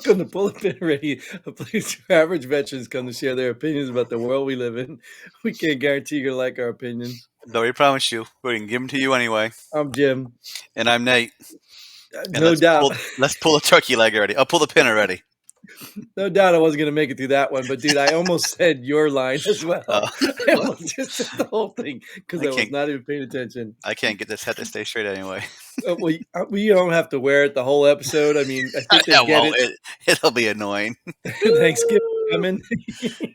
Welcome to Pull a Pin Ready, a place where average veterans come to share their opinions about the world we live in. We can't guarantee you're going to like our opinions. No, we promise you. We can give them to you anyway. I'm Jim. And I'm Nate. And No doubt. let's pull a turkey leg already. I'll pull the pin already. No doubt I wasn't going to make it through that one. But, dude, I almost said your line as well. I What? almost just said the whole thing because I was not even paying attention. I can't get this head to stay straight anyway. Well, you don't have to wear it the whole episode. I mean, I think they get it. It'll be annoying. Thanksgiving coming.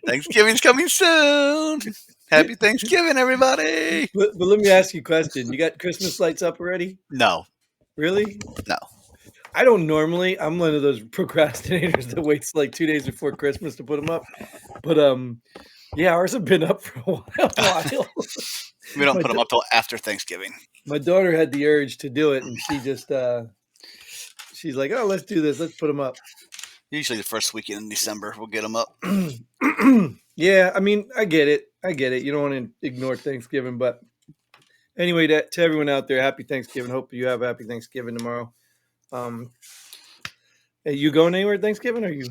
Thanksgiving's coming soon. Happy Thanksgiving, everybody. But let me ask you a question. You got Christmas lights up already? No. Really? No. I don't normally. I'm one of those procrastinators that waits like 2 days before Christmas to put them up. But yeah, ours have been up for a while. We don't put them up till after Thanksgiving. My daughter had the urge to do it, and she just she's like, "Oh, let's do this. Let's put them up." Usually the first weekend in December, we'll get them up. Yeah, I mean, I get it. You don't want to ignore Thanksgiving, but anyway, to everyone out there, happy Thanksgiving. Hope you have a happy Thanksgiving tomorrow. Are you going anywhere at Thanksgiving? Or are you?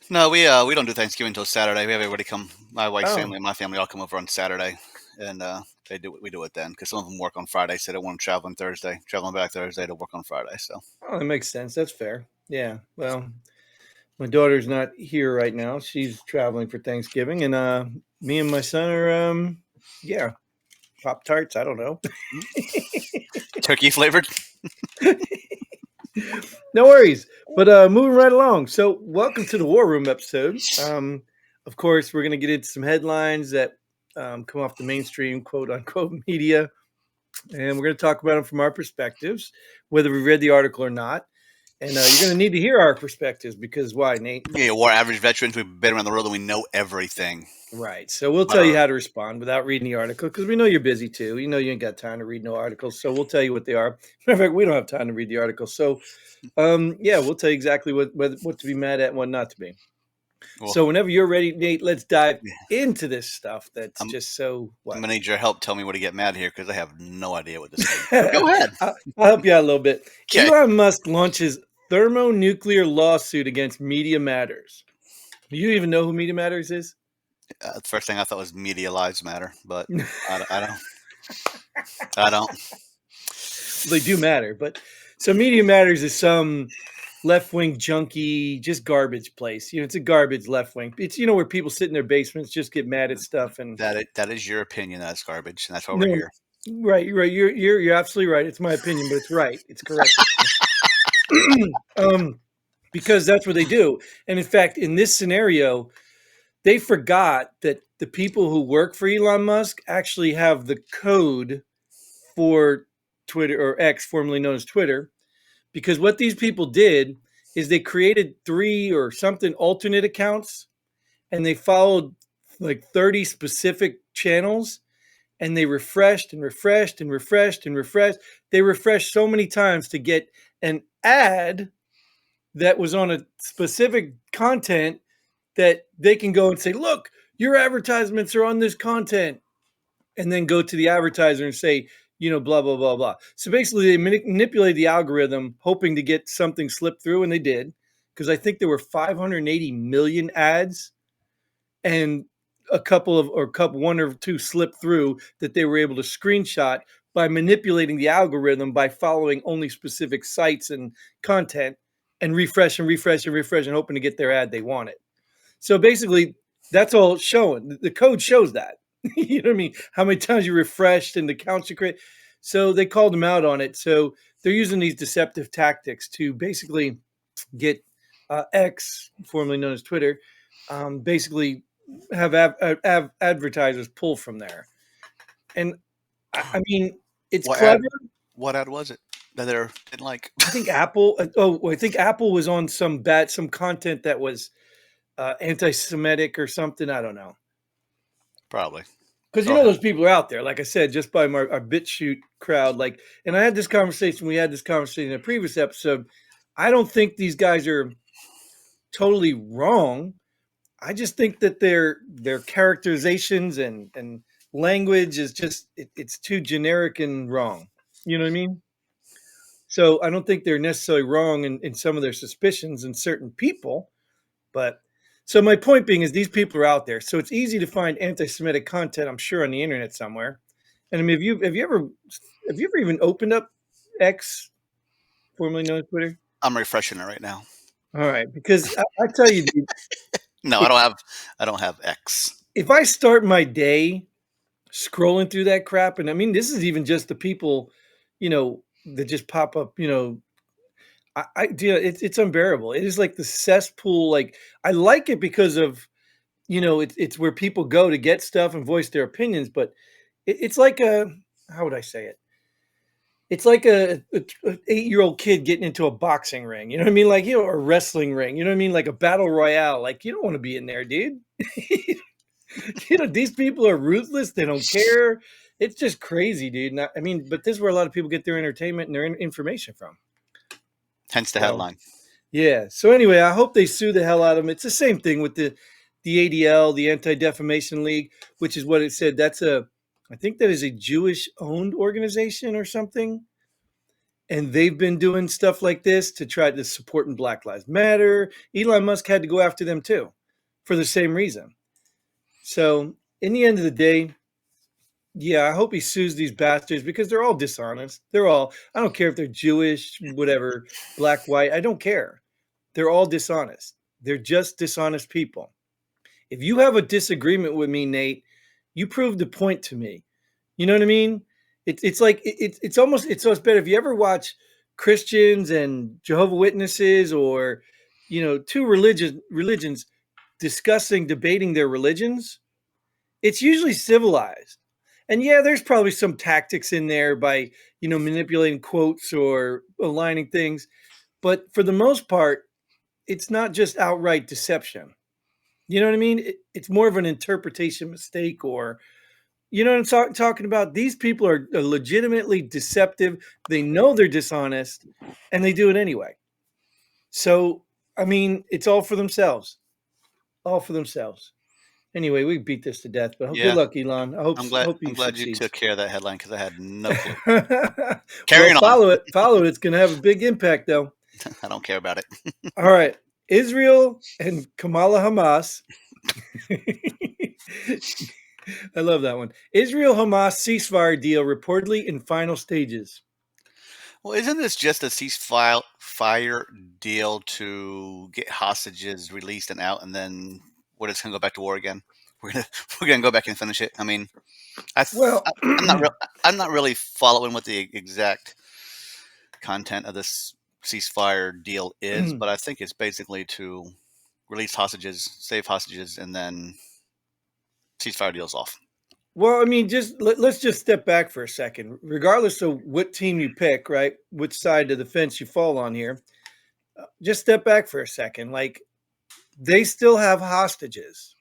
No, we don't do Thanksgiving until Saturday. We have everybody come. My wife's family and my family all come over on Saturday, and we do it then because some of them work on Friday, so they want to travel on Thursday, traveling back Thursday to work on Friday. So that makes sense. That's fair. Yeah. Well, my daughter's not here right now. She's traveling for Thanksgiving, and me and my son are Pop-Tarts. I don't know. Turkey flavored. No worries. But moving right along. So welcome to the War Room episode. Of course, we're going to get into some headlines that come off the mainstream quote unquote media. And we're going to talk about them from our perspectives, whether we read the article or not. And you're going to need to hear our perspectives because why, Nate? Yeah, we're average veterans. We've been around the world and we know everything. Right. So we'll tell you how to respond without reading the article because we know you're busy too. You know you ain't got time to read no articles. So we'll tell you what they are. Matter of fact, we don't have time to read the article. So, we'll tell you exactly what to be mad at and what not to be. Well, so whenever you're ready, Nate, let's dive into this stuff that's just so... I'm going to need your help. Tell me what to get mad here because I have no idea what this is. Go ahead. I'll help you out a little bit. Okay. Elon Musk launches thermonuclear lawsuit against Media Matters. Do you even know who Media Matters is? The first thing I thought was Media Lives Matter, but I don't. They do matter, but so Media Matters is some left-wing junkie, just garbage place. You know, it's a garbage left-wing. It's where people sit in their basements, just get mad at stuff, and that is your opinion. That's garbage, and that's why we're here. Right. You're absolutely right. It's my opinion, but it's right. It's correct. Because that's what they do. And in fact, in this scenario, they forgot that the people who work for Elon Musk actually have the code for Twitter, or X, formerly known as Twitter, because what these people did is they created 3 or something alternate accounts, and they followed like 30 specific channels, and they refreshed and refreshed and refreshed and refreshed. They refreshed so many times to get an ad that was on a specific content that they can go and say, look, your advertisements are on this content, and then go to the advertiser and say, blah, blah, blah, blah. So basically they manipulated the algorithm hoping to get something slipped through, and they did, because I think there were 580 million ads, and one or two slipped through that they were able to screenshot by manipulating the algorithm by following only specific sites and content, and refresh and refresh and refresh and hoping to get their ad they wanted. So basically, that's all it's showing. The code shows that. You know what I mean? How many times you refreshed and the counts you create. So they called them out on it. So they're using these deceptive tactics to basically get X, formerly known as Twitter, basically have advertisers pull from there. And I mean, it's clever. What ad was it that they didn't like? I think Apple. I think Apple was on some content that was anti-Semitic or something. I don't know. Probably. Because those people are out there. Like I said, just by our BitChute crowd. And I had this conversation. We had this conversation in a previous episode. I don't think these guys are totally wrong. I just think that their characterizations and language is just it's too generic and wrong. You know what I mean? So I don't think they're necessarily wrong in some of their suspicions in certain people. But so my point being is these people are out there. So it's easy to find anti-Semitic content, I'm sure, on the internet somewhere. And I mean, have you ever even opened up X, formerly known as Twitter? I'm refreshing it right now. All right, because I tell you, dude, No, if I don't have X. if I start my day scrolling through that crap, and I mean, this is even just the people, that just pop up, it's unbearable. It is like the cesspool. Like I like it because of it's where people go to get stuff and voice their opinions, but it's like a how would I say it? It's like a 8-year-old kid getting into a boxing ring. You know what I mean? Like a wrestling ring. You know what I mean? Like a battle royale. Like you don't want to be in there, dude. These people are ruthless. They don't care. It's just crazy, dude. I mean, but this is where a lot of people get their entertainment and their information from. Hence the So headline. yeah. So anyway, I hope they sue the hell out of them. It's the same thing with the ADL, the Anti Defamation League, which is what it said. I think that is a Jewish owned organization or something. And they've been doing stuff like this to try to support in Black Lives Matter. Elon Musk had to go after them too for the same reason. So in the end of the day, yeah, I hope he sues these bastards because they're all dishonest. I don't care if they're Jewish, whatever, black, white, I don't care. They're all dishonest. They're just dishonest people. If you have a disagreement with me, Nate, you prove the point to me. You know what I mean? It's like it's better if you ever watch Christians and Jehovah Witnesses or two religions discussing debating their religions. It's usually civilized. And yeah, there's probably some tactics in there by, manipulating quotes or aligning things. But for the most part, it's not just outright deception. You know what I mean? It's more of an interpretation mistake or, you know what I'm talking about? These people are legitimately deceptive. They know they're dishonest and they do it anyway. So, I mean, it's all for themselves. All for themselves. Anyway, we beat this to death, but good Yeah, luck, Elon. I hope I'm he glad you succeeds. took care of that headline because I had no clue. Well, Carrying on. follow it. Follow it. It's going to have a big impact, though. I don't care about it. All right. Israel and Kamala Hamas. I love that one. Israel Hamas ceasefire deal reportedly in final stages. Well, isn't this just a ceasefire fire deal to get hostages released and out, and then we're just gonna go back to war again? We're gonna we're gonna go back and finish it. I mean, Well, I'm not I'm not really following what the exact content of this ceasefire deal is, but I think it's basically to release hostages, save hostages, and then ceasefire deals off. well, I mean, let's just step back for a second. Regardless of what team you pick, right? Which side of the fence you fall on here, just step back for a second. Like they still have hostages.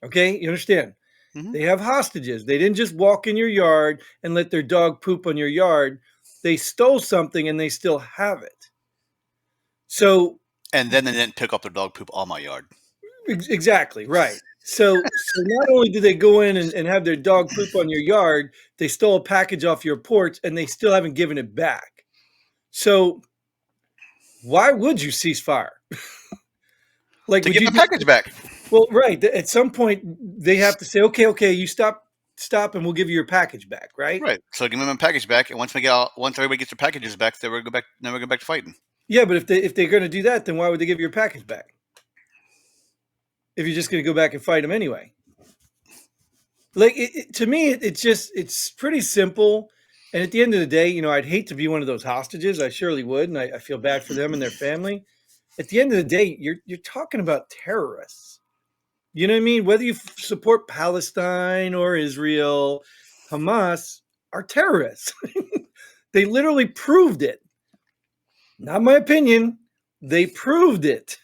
Okay, you understand? Hmm. They have hostages. They didn't just walk in your yard and let their dog poop on your yard. They stole something and they still have it. So And then they didn't pick up their dog poop on my yard. exactly right. So not only did they go in and have their dog poop on your yard, they stole a package off your porch and they still haven't given it back. So why would you cease fire? Like, To would give you the just package back. well, right? At some point, they have to say, okay, you stop, and we'll give you your package back, right? Right. So give them a package back, and once everybody gets their packages back, then we go back to fighting. Yeah, but if they're going to do that, then why would they give you your package back? If you're just going to go back and fight them anyway. Like to me, it's pretty simple. And at the end of the day, I'd hate to be one of those hostages. I surely would, and I feel bad for them and their family. At the end of the day, you're talking about terrorists. You know what I mean? Whether you support Palestine or Israel, Hamas are terrorists. They literally proved it. Not my opinion. They proved it.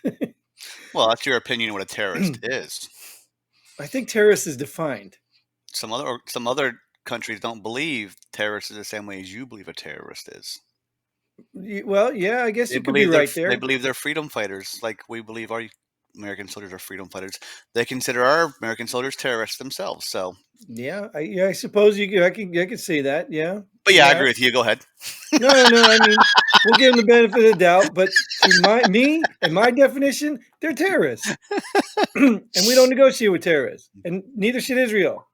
Well, that's your opinion of what a terrorist is. I think terrorist is defined. Some other countries don't believe terrorists is the same way as you believe a terrorist is. Well, yeah, I guess you could be right They there. believe they're freedom fighters, like we believe our American soldiers are freedom fighters. They consider our American soldiers terrorists themselves. So, Yeah, I suppose I could say that. Yeah. But All yeah, I right. agree with you. Go ahead. No, no. I mean, we'll give them the benefit of the doubt, but to me and my definition, they're terrorists, and we don't negotiate with terrorists, and neither should Israel.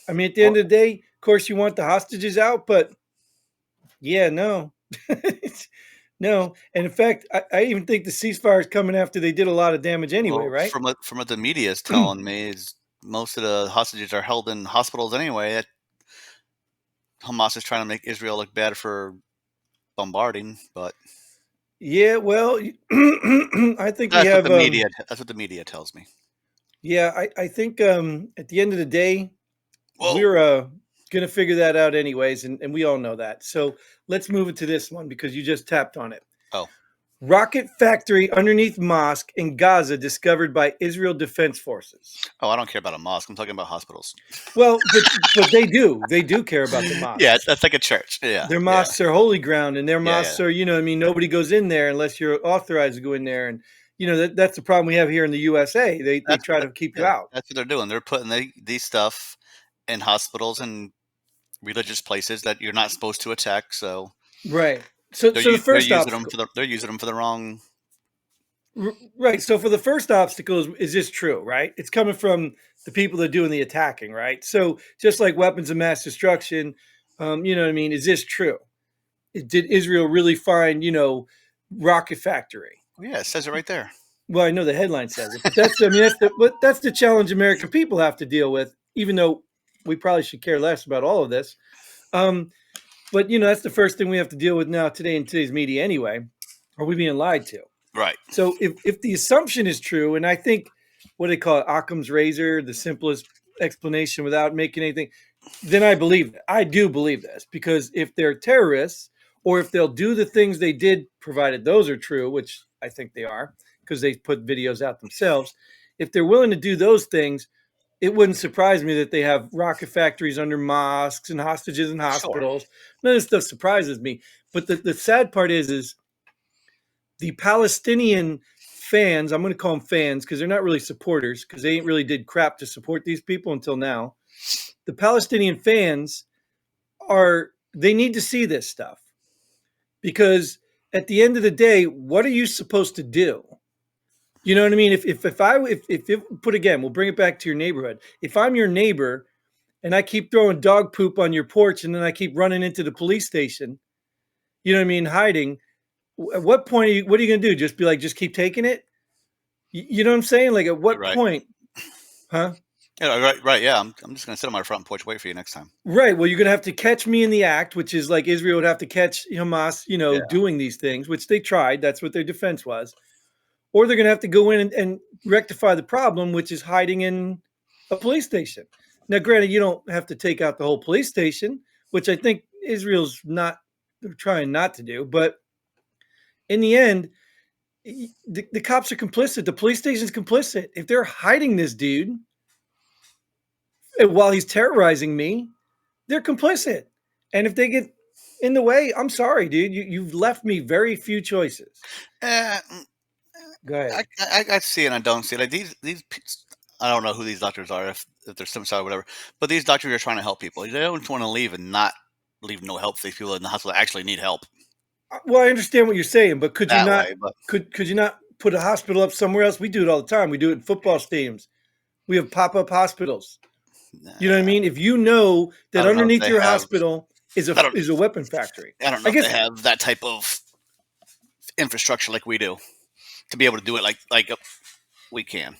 I mean, at the end Well, of the day, of course, you want the hostages out, but yeah, no, no. And in fact, I even think the ceasefire is coming after they did a lot of damage anyway, well, right? from what the media is telling me is most of the hostages are held in hospitals anyway. Hamas is trying to make Israel look bad for bombarding, but Yeah, well, I think we that's what have the media. That's what the media tells me. yeah, I think at the end of the day, Whoa. we're gonna figure that out anyways, and we all know that. So let's move it to this one because you just tapped on it. Oh. Rocket factory underneath mosque in Gaza discovered by Israel Defense Forces. Oh, I don't care about a mosque. I'm talking about hospitals. Well, but they do care about the Yeah, mosques. that's like a church. Yeah, Their yeah, mosques are holy ground, and their yeah, yeah. mosques are, I mean, nobody goes in there unless you're authorized to go in there, and that's the problem we have here in the USA. They That's try that, to keep you yeah, out. that's what they're doing. They're putting these stuff in hospitals and religious places that you're not supposed to attack. So Right. So the they're first using them obstacle. for the wrong. Right. So for the first obstacle is this true, right? It's coming from the people that are doing the attacking, right? So just like weapons of mass destruction, you know what I mean? Is this true? Did Israel really find, rocket factory? Yeah, it says it right there. Well, I know the headline says it, but that's the challenge American people have to deal with, even though we probably should care less about all of this. Um, but that's the first thing we have to deal with now today in today's media anyway. Are we being lied to? Right. So if the assumption is true, and I think what they call it, Occam's razor, the simplest explanation without making anything, then I believe it. I do believe this because if they're terrorists or if they'll do the things they did, provided those are true, which I think they are, because they put videos out themselves, if they're willing to do those things, it wouldn't surprise me that they have rocket factories under mosques and hostages in Sure. hospitals. None of this stuff surprises me. But the sad part is the Palestinian fans, I'm going to call them fans because they're not really supporters because they ain't really did crap to support these people until now. The Palestinian fans they need to see this stuff because at the end of the day, what are you supposed to do? You know what I mean? If put again, we'll bring it back to your neighborhood. If I'm your neighbor and I keep throwing dog poop on your porch and then I keep running into the police station, you know what I mean, hiding, at what point what are you going to do? Just be like, just keep taking it? You know what I'm saying? Like, at You're what right. point? Huh? Yeah, right. Right. Yeah, I'm just gonna sit on my front porch, wait for you next time. Right. Well, you're going to have to catch me in the act, which is like Israel would have to catch Hamas, Yeah. doing these things, which they tried. That's what their defense was. Or they're going to have to go in and rectify the problem, which is hiding in a police station. Now, granted, you don't have to take out the whole police station, which I think Israel's not, they're trying not to do. But in the end, the cops are complicit. The police station's complicit. If they're hiding this dude while he's terrorizing me, they're complicit. And if they get in the way, I'm sorry, dude. You've left me very few choices. Eh, Go ahead. I see it and I don't see it. Like I don't know who these doctors are, if they're some side or whatever. But these doctors are trying to help people. They don't want to leave and not leave no help for these people in the hospital that actually need help Well, I understand what you're saying, but could you that not way. But could you not put a hospital up somewhere else? We do it all the time. We do it in football stadiums. We have pop-up hospitals. You know what I nah, mean? If you know I that don't know if underneath they your have. hospital is a I don't. is a weapon factory. I don't know I if they guess have that type of infrastructure like we do to be able to do it like we can.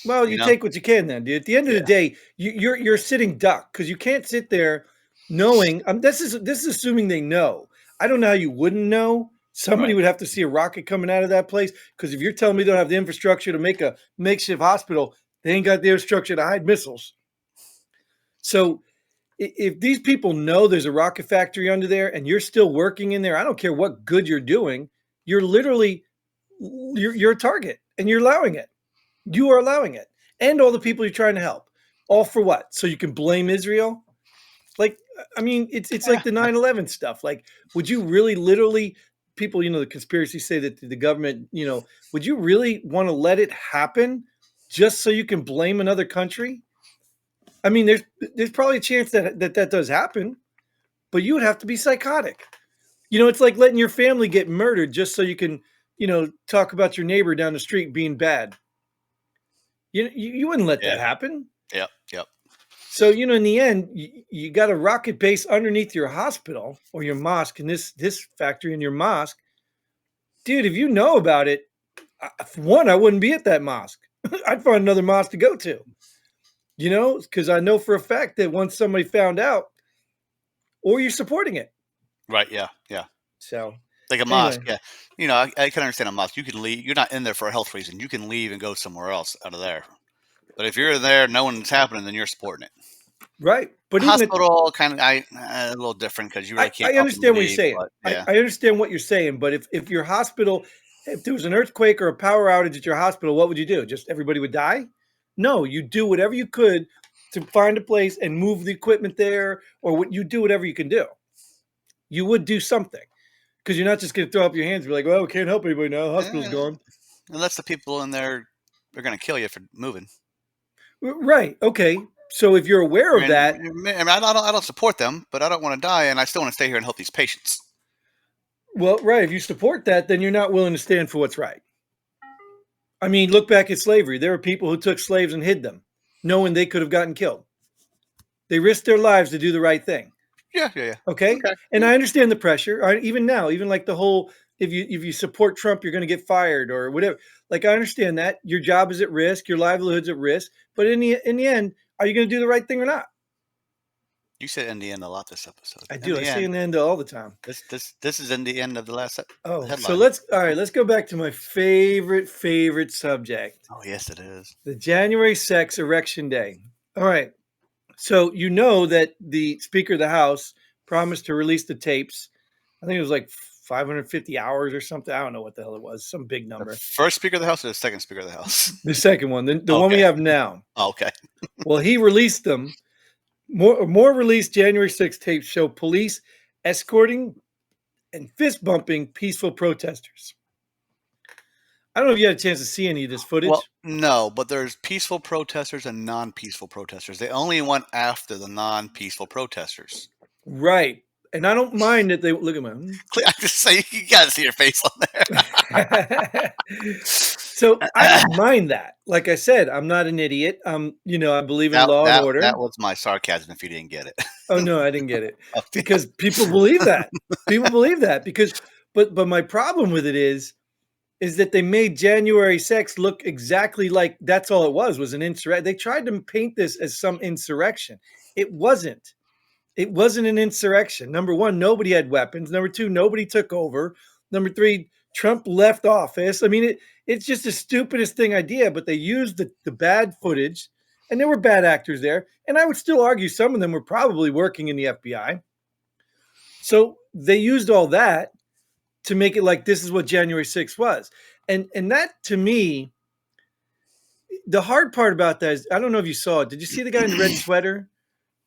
well, You you know? take what you can then, dude. At the end of the Yeah. day, you're sitting duck because you can't sit there knowing. This is assuming they know. I don't know how you wouldn't know. Somebody Right. would have to see a rocket coming out of that place because if you're telling me they don't have the infrastructure to make a makeshift hospital, they ain't got the infrastructure to hide missiles. So if these people know there's a rocket factory under there and you're still working in there, I don't care what good you're doing. You're literally you're a target and you're allowing it. You are allowing it. And all the people you're trying to help. All for what? So you can blame Israel? Like, I mean, it's Yeah. like the 9/11 stuff. Like, would you really literally people, the conspiracy say that the government, would you really want to let it happen just so you can blame another country? I mean, there's probably a chance that does happen, but you would have to be psychotic. It's like letting your family get murdered just so you can, talk about your neighbor down the street being bad. You wouldn't let Yeah. that happen. Yep. Yep. So, in the end, you got a rocket base underneath your hospital or your mosque, in this factory in your mosque. Dude, if you know about it, for one, I wouldn't be at that mosque. I'd find another mosque to go to, because I know for a fact that once somebody found out, or you're supporting it. Right. Yeah. Yeah. So, Like a anyway, mosque. Yeah. I can understand a mosque. You can leave. You're not in there for a health reason. You can leave and go somewhere else out of there. But if you're there, no one's happening, then you're supporting it. right. But even at Hospital kind of a little different because you really can't I up and understand what you're leave. saying. But yeah, I understand what you're saying, but if your hospital, if there was an earthquake or a power outage at your hospital, what would you do? Just everybody would die? No, you do whatever you could to find a place and move the equipment there, or what you do whatever you can do. You would do something because you're not just going to throw up your hands and be like, "Well, we can't help anybody now. The hospital's eh, gone." unless the people in there are going to kill you for moving. Right? Okay. So if you're aware I of mean, that, I don't support them, but I don't want to die, and I still want to stay here and help these patients. well, right. If you support that, then you're not willing to stand for what's right. I mean, look back at slavery. There were people who took slaves and hid them, knowing they could have gotten killed. They risked their lives to do the right thing. Yeah, yeah, yeah. Okay, Okay. and I understand the pressure. Even now, even like the whole if you support Trump, you're going to get fired or whatever. Like I understand that your job is at risk, your livelihood's at risk. But in the end, are you going to do the right thing or not? You said in the end a lot this episode. I In do. I the say end, in the end all the time. this is in the end of the last Oh, so headline. let's all right. Let's go back to my favorite subject: Oh yes, it is. the January 6th Erection Day. All right. So you know that the Speaker of the House promised to release the tapes. I think it was like 550 hours or something. I don't know what the hell it was. Some big The number. first Speaker of the House or the second Speaker of the House? The second one, the one we Okay. have now. Oh, okay. Well, he released them. More released January 6th tapes show police escorting and fist bumping peaceful protesters. I don't know if you had a chance to see any of this Well, footage. no, but there's peaceful protesters and non-peaceful protesters. They only went after the non-peaceful protesters. Right. And I don't mind that they look at my. I just say you gotta see your face on So I there. don't mind that. Like I said, I'm not an idiot. I believe in law and That order. was my sarcasm. If you didn't get it, Oh no, I didn't get it okay. because people believe that. People believe that because, but my problem with it is that they made January 6th look exactly like that's all it was an insurrection. They tried to paint this as some insurrection. It wasn't. It wasn't an insurrection. Number one, nobody had weapons. Number two, nobody took over. Number three, Trump left office. I mean, it's just the stupidest thing idea, but they used the bad footage, and there were bad actors there. And I would still argue some of them were probably working in the FBI. So they used all that to make it like this is what January 6th was. And that to me, the hard part about that is I don't know if you saw it. Did you see the guy in the red sweater?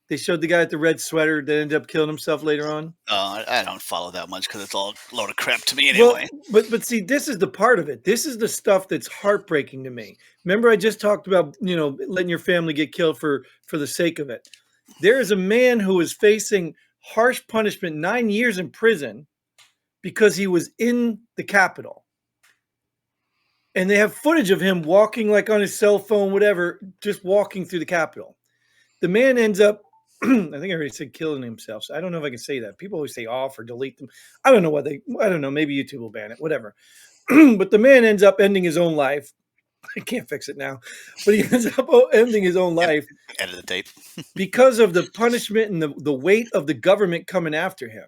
They showed the guy at the red sweater that ended up killing himself later on. I don't follow that much because it's all a load of crap to me Well, anyway. but see, this is the part of it. This is the stuff that's heartbreaking to me. Remember, I just talked about letting your family get killed for the sake of it. There is a man who is facing harsh punishment, 9 years in prison, because he was in the Capitol, and they have footage of him walking like on his cell phone, whatever, just walking through the Capitol. The man ends up. I think I already said killing himself. So I don't know if I can say that. People always say off or delete them. I don't know what I don't know. Maybe YouTube will ban it. Whatever. But the man ends up ending his own life. I can't fix it now, but he ends up ending his own life Edit the tape. because of the punishment and the weight of the government coming after him.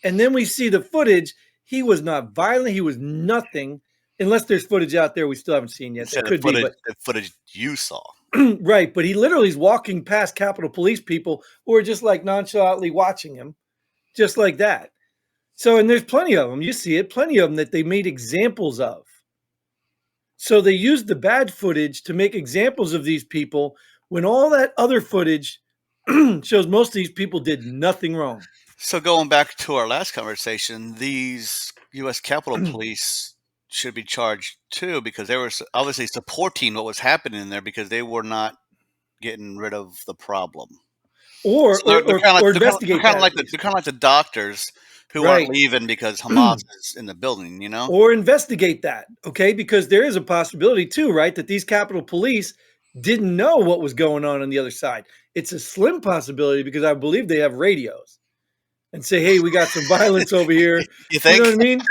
And then we see the footage. He was not violent. He was nothing, unless there's footage out there we still haven't seen yet. That Said could be, but the footage you saw. right. But he literally is walking past Capitol Police people who are just like nonchalantly watching him, just like that. So, and there's plenty of them. You see it, plenty of them that they made examples of. So they used the bad footage to make examples of these people when all that other footage shows most of these people did nothing wrong. So going back to our last conversation, these U.S. Capitol Police should be charged too because they were obviously supporting what was happening in there because they were not getting rid of the problem. or So they're kind of like investigate that at least. they're kind of like the doctors who aren't Right. leaving because Hamas is in the building. You know. Or investigate that, okay? Because there is a possibility too, right, that these Capitol Police didn't know what was going on the other side. It's a slim possibility because I believe they have radios and say, "Hey, we got some violence over here." You You know think? what I mean?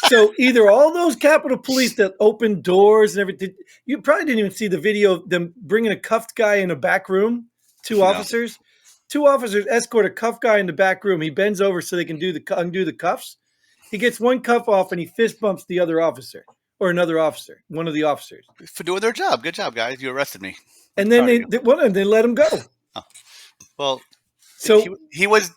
So either all those Capitol Police that opened doors and everything, you probably didn't even see the video of them bringing a cuffed guy in a back room. No. Two officers escort a cuffed guy in the back room. He bends over so they can undo the cuffs. He gets one cuff off and he fist bumps the other officer or another officer, one of the officers, For doing their job. Good job, guys. You arrested me. I'm and then proud of you. they let him go. Oh, well, So, he was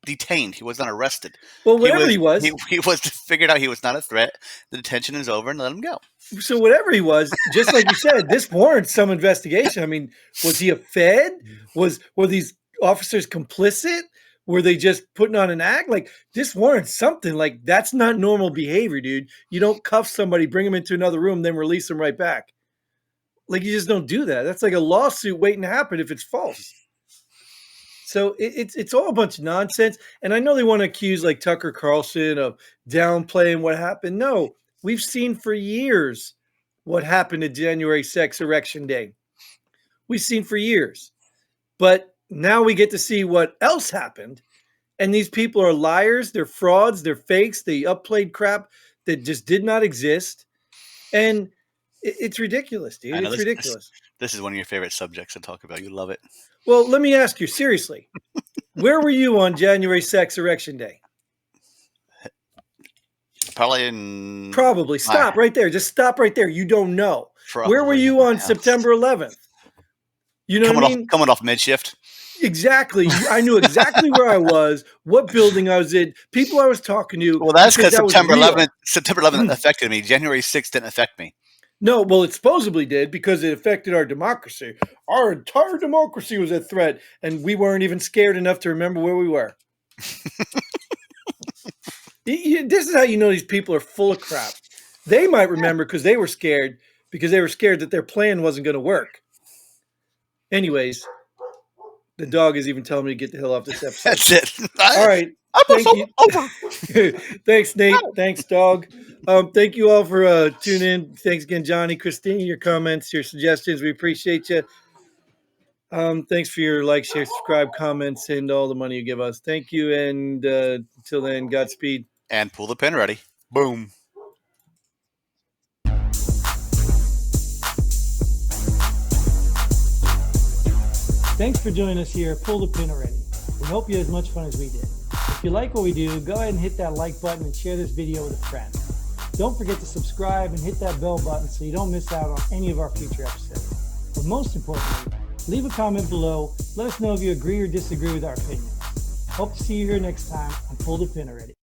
detained. He was not arrested. well, whatever he was, he was figured out he was not a threat. The detention is over, and let him go. so whatever he was, just like you said, this warrants some investigation. I mean, was he a Fed? Were these officers complicit? Were they just putting on an act? Like this warrants something. Like that's not normal behavior, dude. You don't cuff somebody, bring them into another room, then release them right back. Like you just don't do that. That's like a lawsuit waiting to happen if it's false. So it's all a bunch of nonsense. And I know they want to accuse like Tucker Carlson of downplaying what happened. No, we've seen for years what happened at January 6th, Election Day. We've seen for years. But now we get to see what else happened. And these people are liars, they're frauds, they're fakes, they upplayed crap that just did not exist. And it's ridiculous, dude. I know It's ridiculous. this is one of your favorite subjects to talk about. You love it. Well, let me ask you seriously. Where were you on January 6th, Election Day? Probably in Probably. Stop right there. Just stop right there. You don't know. Where were you on September 11th? You know what I mean? Coming off mid-shift. Exactly. I knew exactly where I was, what building I was in, people I was talking to. Well, that's because that was September real. 11th affected me. January 6th didn't affect me. No, well, it supposedly did because it affected our democracy. Our entire democracy was at threat, and we weren't even scared enough to remember where we were. This is how you know these people are full of crap. They might remember because they were scared that their plan wasn't going to work. Anyways, the dog is even telling me to get the hell off this episode. That's it. All right. Thank you. Thanks, Nate. Thanks, dog. Thank you all for tuning in. Thanks again, Johnny, Christine, your comments, your suggestions. We appreciate you. Thanks for your like, share, subscribe, comments, and all the money you give us. Thank you. And until then, Godspeed. And pull the pin ready. Boom. Thanks for joining us here. Pull the pin already. We hope you had as much fun as we did. If you like what we do, go ahead and hit that like button and share this video with a friend. Don't forget to subscribe and hit that bell button so you don't miss out on any of our future episodes. But most importantly, leave a comment below. Let us know if you agree or disagree with our opinions. Hope to see you here next time on Pull the Pin Already.